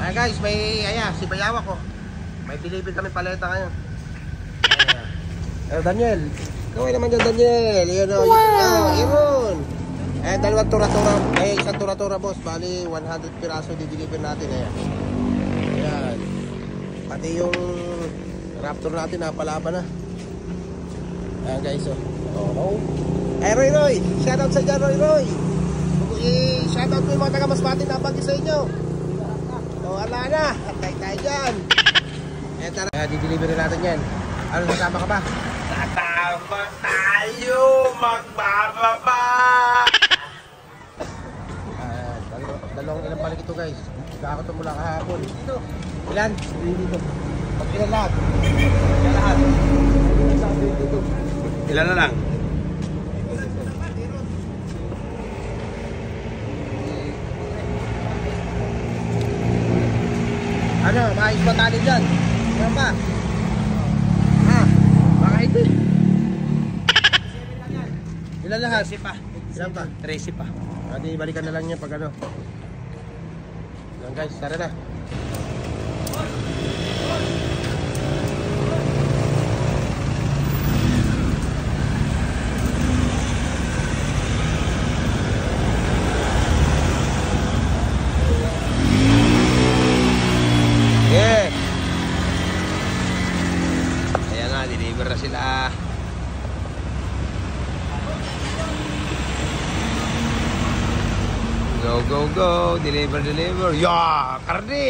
Ay guys, si Bayawa ko. May deliver kami paleta ngayon. Daniel. Gawin naman dyan, Daniel. Yun o. Yun. Dalawang tura-tura. Isang tura-tura, boss. Bali, 100 piraso di-deliver natin. Ayan. Pati yung Raptor natin, napalaban na. Ayan guys, oh. Roy. Shoutout sa dyan, Roy. Shoutout ko yung mga taga-Masbate na pagi sa inyo. Wala na. Antay tayo dyan. Tara, di-deliver natin yan. Ano, nasama ka ba? Tatama tayo, magbababa! Dalawang ilang balik ito guys. Kakato mula kahapon. Ilan? Dito. Pag ilan lahat? Ilan lahat? Ilan na lang? Ano, maayos ba tali dyan? Ano ba? Baka ito. Ilan lahat? 13 pa. Ilan pa? 13 pa. Di balikan na lang niya pag ano. Yan guys, tara na. Ayan na, deliver na sila. Go. Deliver. Karne!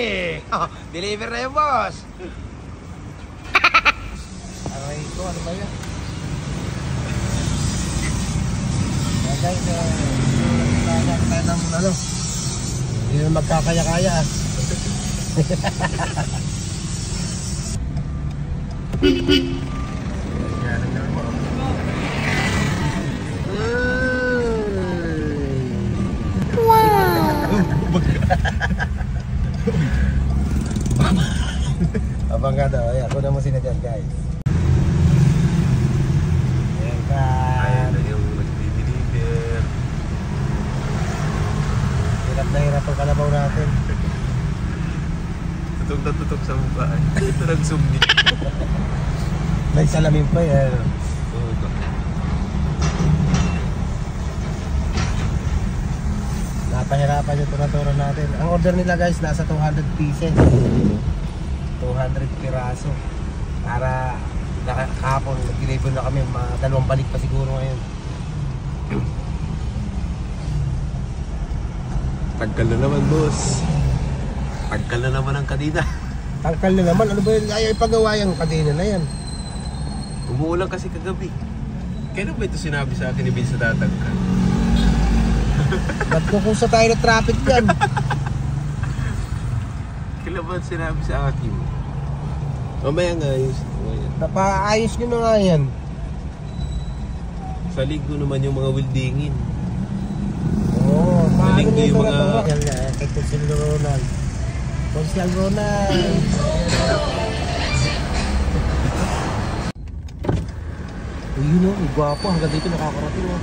Deliver na yung boss. Aray ko, ano ba yun? Guys, tayo ng ano. Hindi na magkakaya-kaya. Abang ka daw, ayan, kuna mo sila dyan guys. Ayan ka. Ayan na yung nag-deliver. Hirap na hirap ang kalabaw natin. Tutok na tutok sa mukha. Ito nag-zoom niya. May salamin pa yan. Oo ba? Napahirapan yung tura-tura natin. Ang order nila guys, nasa 200 pieces. 200 piraso. Para kahapon, nag-deliver na kami. Dalawang balik pa siguro ngayon. Tagkal na naman, boss. Tagkal na naman ang kadina. Tangkal na naman. Ano ba yun? Ay ipagawa yung kadena na yan. Umuulan kasi kagabi. Kailan ba ito sinabi sa akin ni Vince na tatagkal? Nagkukusa tayo na traffic dyan. Kailan ba sinabi sa akin? Mamaya nga ayos. Napaayos nyo na nga yan. Sa ligo naman yung mga weldingin. Oo, paano Maligdo yung mga... Kay Consul Ronald. Consul Ronald. Yun o, gwapo. Hanggang dito nakakarating o.